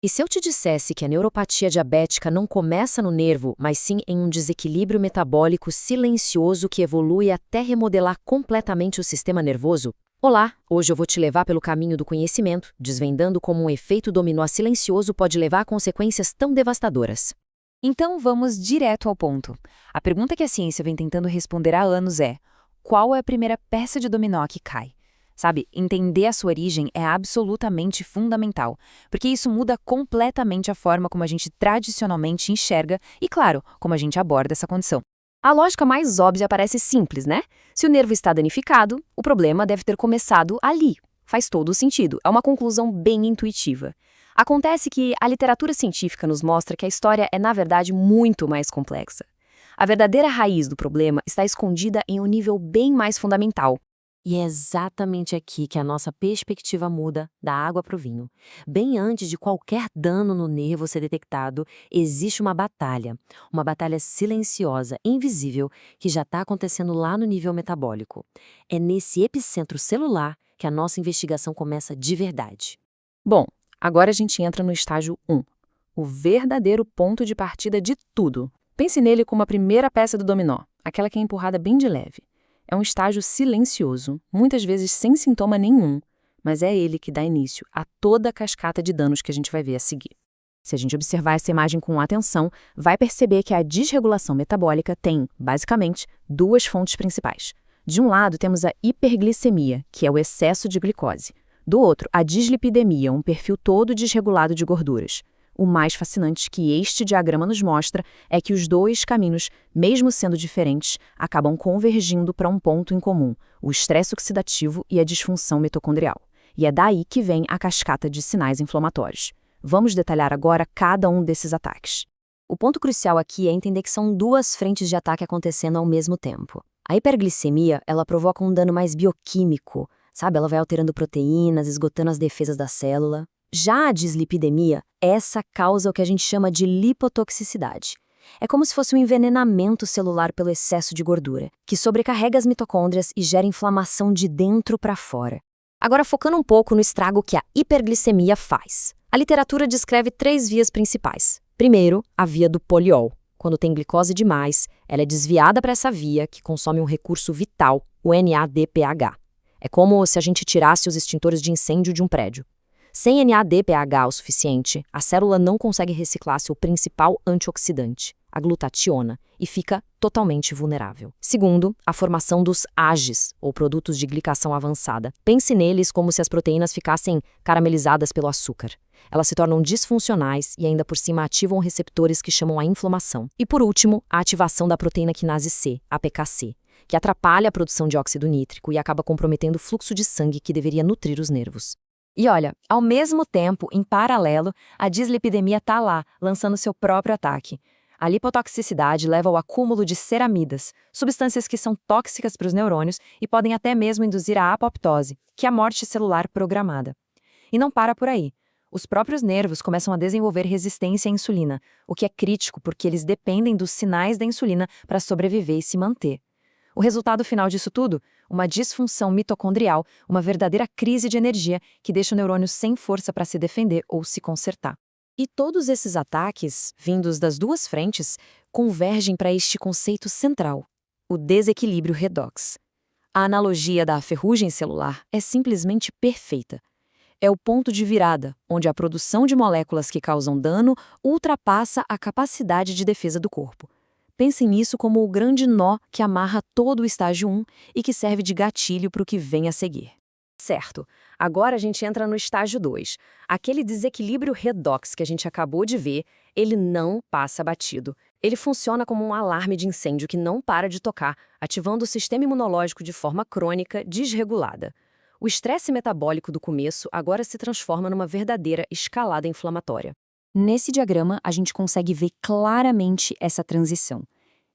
E se eu te dissesse que a neuropatia diabética não começa no nervo, mas sim em um desequilíbrio metabólico silencioso que evolui até remodelar completamente o sistema nervoso? Olá, hoje eu vou te levar pelo caminho do conhecimento, desvendando como um efeito dominó silencioso pode levar a consequências tão devastadoras. Então vamos direto ao ponto. A pergunta que a ciência vem tentando responder há anos é: qual é a primeira peça de dominó que cai? Sabe, entender a sua origem é absolutamente fundamental, porque isso muda completamente a forma como a gente tradicionalmente enxerga e, claro, como a gente aborda essa condição. A lógica mais óbvia parece simples, né? Se o nervo está danificado, o problema deve ter começado ali. Faz todo o sentido, é uma conclusão bem intuitiva. Acontece que a literatura científica nos mostra que a história é, na verdade, muito mais complexa. A verdadeira raiz do problema está escondida em um nível bem mais fundamental. E é exatamente aqui que a nossa perspectiva muda da água para o vinho. Bem antes de qualquer dano no nervo ser detectado, existe uma batalha silenciosa, invisível, que já está acontecendo lá no nível metabólico. É nesse epicentro celular que a nossa investigação começa de verdade. Bom, agora a gente entra no estágio 1, o verdadeiro ponto de partida de tudo. Pense nele como a primeira peça do dominó, aquela que é empurrada bem de leve. É um estágio silencioso, muitas vezes sem sintoma nenhum, mas é ele que dá início a toda a cascata de danos que a gente vai ver a seguir. Se a gente observar essa imagem com atenção, vai perceber que a desregulação metabólica tem, basicamente, duas fontes principais. De um lado, temos a hiperglicemia, que é o excesso de glicose. Do outro, a dislipidemia, um perfil todo desregulado de gorduras. O mais fascinante que este diagrama nos mostra é que os dois caminhos, mesmo sendo diferentes, acabam convergindo para um ponto em comum, o estresse oxidativo e a disfunção mitocondrial. E é daí que vem a cascata de sinais inflamatórios. Vamos detalhar agora cada um desses ataques. O ponto crucial aqui é entender que são duas frentes de ataque acontecendo ao mesmo tempo. A hiperglicemia, ela provoca um dano mais bioquímico, sabe? Ela vai alterando proteínas, esgotando as defesas da célula. Já a dislipidemia, essa causa o que a gente chama de lipotoxicidade. É como se fosse um envenenamento celular pelo excesso de gordura, que sobrecarrega as mitocôndrias e gera inflamação de dentro para fora. Agora, focando um pouco no estrago que a hiperglicemia faz. A literatura descreve 3 vias principais. Primeiro, a via do poliol. Quando tem glicose demais, ela é desviada para essa via, que consome um recurso vital, o NADPH. É como se a gente tirasse os extintores de incêndio de um prédio. Sem NADPH o suficiente, a célula não consegue reciclar seu principal antioxidante, a glutationa, e fica totalmente vulnerável. Segundo, a formação dos AGEs, ou produtos de glicação avançada. Pense neles como se as proteínas ficassem caramelizadas pelo açúcar. Elas se tornam disfuncionais e ainda por cima ativam receptores que chamam a inflamação. E por último, a ativação da proteína quinase C, APKC, que atrapalha a produção de óxido nítrico e acaba comprometendo o fluxo de sangue que deveria nutrir os nervos. E olha, ao mesmo tempo, em paralelo, a dislipidemia está lá, lançando seu próprio ataque. A lipotoxicidade leva ao acúmulo de ceramidas, substâncias que são tóxicas para os neurônios e podem até mesmo induzir a apoptose, que é a morte celular programada. E não para por aí. Os próprios nervos começam a desenvolver resistência à insulina, o que é crítico porque eles dependem dos sinais da insulina para sobreviver e se manter. O resultado final disso tudo? Uma disfunção mitocondrial, uma verdadeira crise de energia que deixa o neurônio sem força para se defender ou se consertar. E todos esses ataques, vindos das duas frentes, convergem para este conceito central, o desequilíbrio redox. A analogia da ferrugem celular é simplesmente perfeita. É o ponto de virada, onde a produção de moléculas que causam dano ultrapassa a capacidade de defesa do corpo. Pensem nisso como o grande nó que amarra todo o estágio 1 e que serve de gatilho para o que vem a seguir. Certo, agora a gente entra no estágio 2. Aquele desequilíbrio redox que a gente acabou de ver, ele não passa batido. Ele funciona como um alarme de incêndio que não para de tocar, ativando o sistema imunológico de forma crônica, desregulada. O estresse metabólico do começo agora se transforma numa verdadeira escalada inflamatória. Nesse diagrama, a gente consegue ver claramente essa transição.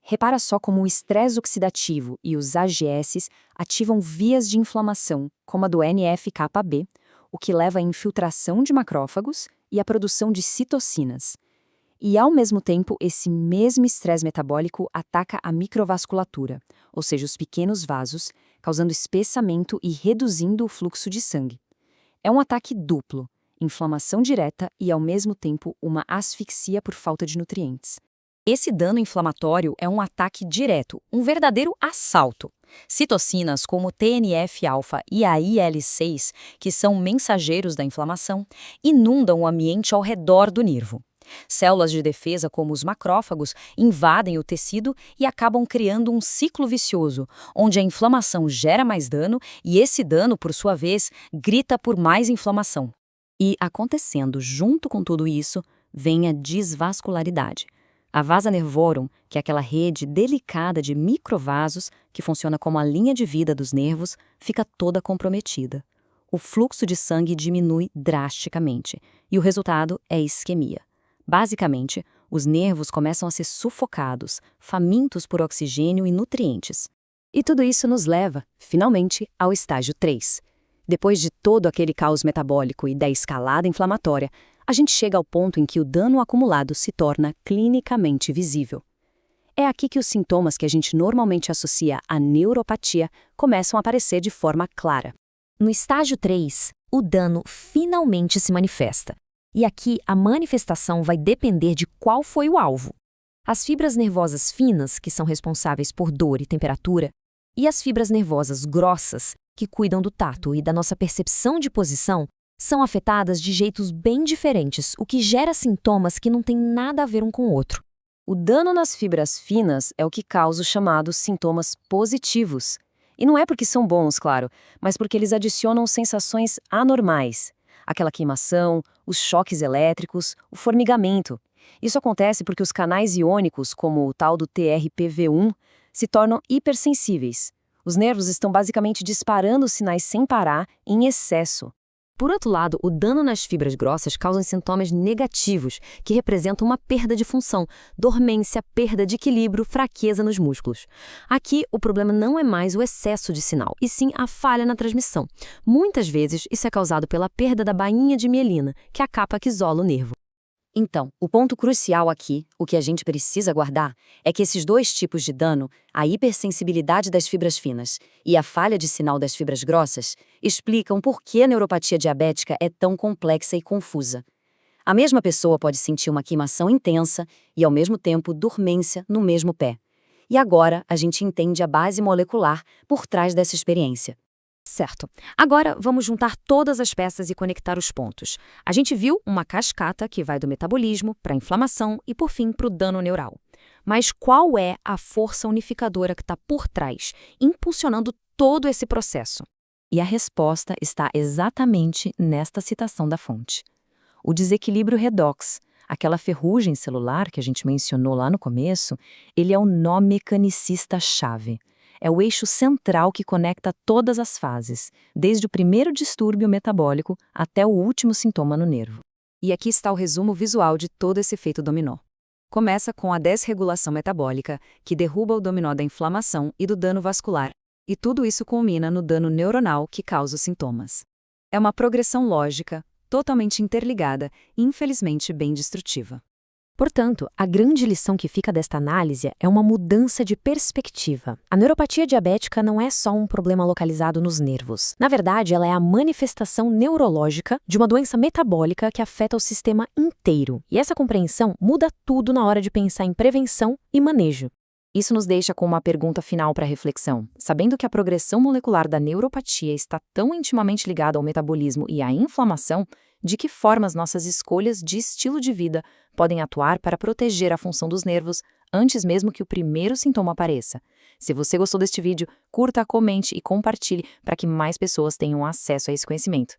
Repara só como o estresse oxidativo e os AGS ativam vias de inflamação, como a do NF-κB, o que leva à infiltração de macrófagos e à produção de citocinas. E, ao mesmo tempo, esse mesmo estresse metabólico ataca a microvasculatura, ou seja, os pequenos vasos, causando espessamento e reduzindo o fluxo de sangue. É um ataque duplo. inflamação direta e, ao mesmo tempo, uma asfixia por falta de nutrientes. Esse dano inflamatório é um ataque direto, um verdadeiro assalto. Citocinas como o TNF-alfa e a IL-6, que são mensageiros da inflamação, inundam o ambiente ao redor do nervo. Células de defesa, como os macrófagos, invadem o tecido e acabam criando um ciclo vicioso, onde a inflamação gera mais dano e esse dano, por sua vez, grita por mais inflamação. E, acontecendo junto com tudo isso, vem a desvascularidade. A vasa nervorum, que é aquela rede delicada de microvasos que funciona como a linha de vida dos nervos, fica toda comprometida. O fluxo de sangue diminui drasticamente e o resultado é isquemia. Basicamente, os nervos começam a ser sufocados, famintos por oxigênio e nutrientes. E tudo isso nos leva, finalmente, ao estágio 3. Depois de todo aquele caos metabólico e da escalada inflamatória, a gente chega ao ponto em que o dano acumulado se torna clinicamente visível. É aqui que os sintomas que a gente normalmente associa à neuropatia começam a aparecer de forma clara. No estágio 3, o dano finalmente se manifesta. E aqui a manifestação vai depender de qual foi o alvo. As fibras nervosas finas, que são responsáveis por dor e temperatura, e as fibras nervosas grossas, que cuidam do tato e da nossa percepção de posição, são afetadas de jeitos bem diferentes, o que gera sintomas que não têm nada a ver um com o outro. O dano nas fibras finas é o que causa os chamados sintomas positivos. E não é porque são bons, claro, mas porque eles adicionam sensações anormais. Aquela queimação, os choques elétricos, o formigamento. Isso acontece porque os canais iônicos, como o tal do TRPV1, se tornam hipersensíveis. Os nervos estão basicamente disparando sinais sem parar, em excesso. Por outro lado, o dano nas fibras grossas causa sintomas negativos, que representam uma perda de função, dormência, perda de equilíbrio, fraqueza nos músculos. Aqui, o problema não é mais o excesso de sinal, e sim a falha na transmissão. Muitas vezes, isso é causado pela perda da bainha de mielina, que é a capa que isola o nervo. Então, o ponto crucial aqui, o que a gente precisa guardar, é que esses dois tipos de dano, a hipersensibilidade das fibras finas e a falha de sinal das fibras grossas, explicam por que a neuropatia diabética é tão complexa e confusa. A mesma pessoa pode sentir uma queimação intensa e, ao mesmo tempo, dormência no mesmo pé. E agora a gente entende a base molecular por trás dessa experiência. Certo. Agora, vamos juntar todas as peças e conectar os pontos. A gente viu uma cascata que vai do metabolismo para a inflamação e, por fim, para o dano neural. Mas qual é a força unificadora que está por trás, impulsionando todo esse processo? E a resposta está exatamente nesta citação da fonte. O desequilíbrio redox, aquela ferrugem celular que a gente mencionou lá no começo, ele é o nó mecanicista-chave. É o eixo central que conecta todas as fases, desde o primeiro distúrbio metabólico até o último sintoma no nervo. E aqui está o resumo visual de todo esse efeito dominó. Começa com a desregulação metabólica, que derruba o dominó da inflamação e do dano vascular, e tudo isso culmina no dano neuronal que causa os sintomas. É uma progressão lógica, totalmente interligada e infelizmente bem destrutiva. Portanto, a grande lição que fica desta análise é uma mudança de perspectiva. A neuropatia diabética não é só um problema localizado nos nervos. Na verdade, ela é a manifestação neurológica de uma doença metabólica que afeta o sistema inteiro. E essa compreensão muda tudo na hora de pensar em prevenção e manejo. Isso nos deixa com uma pergunta final para reflexão. Sabendo que a progressão molecular da neuropatia está tão intimamente ligada ao metabolismo e à inflamação, de que forma as nossas escolhas de estilo de vida podem atuar para proteger a função dos nervos antes mesmo que o primeiro sintoma apareça? Se você gostou deste vídeo, curta, comente e compartilhe para que mais pessoas tenham acesso a esse conhecimento.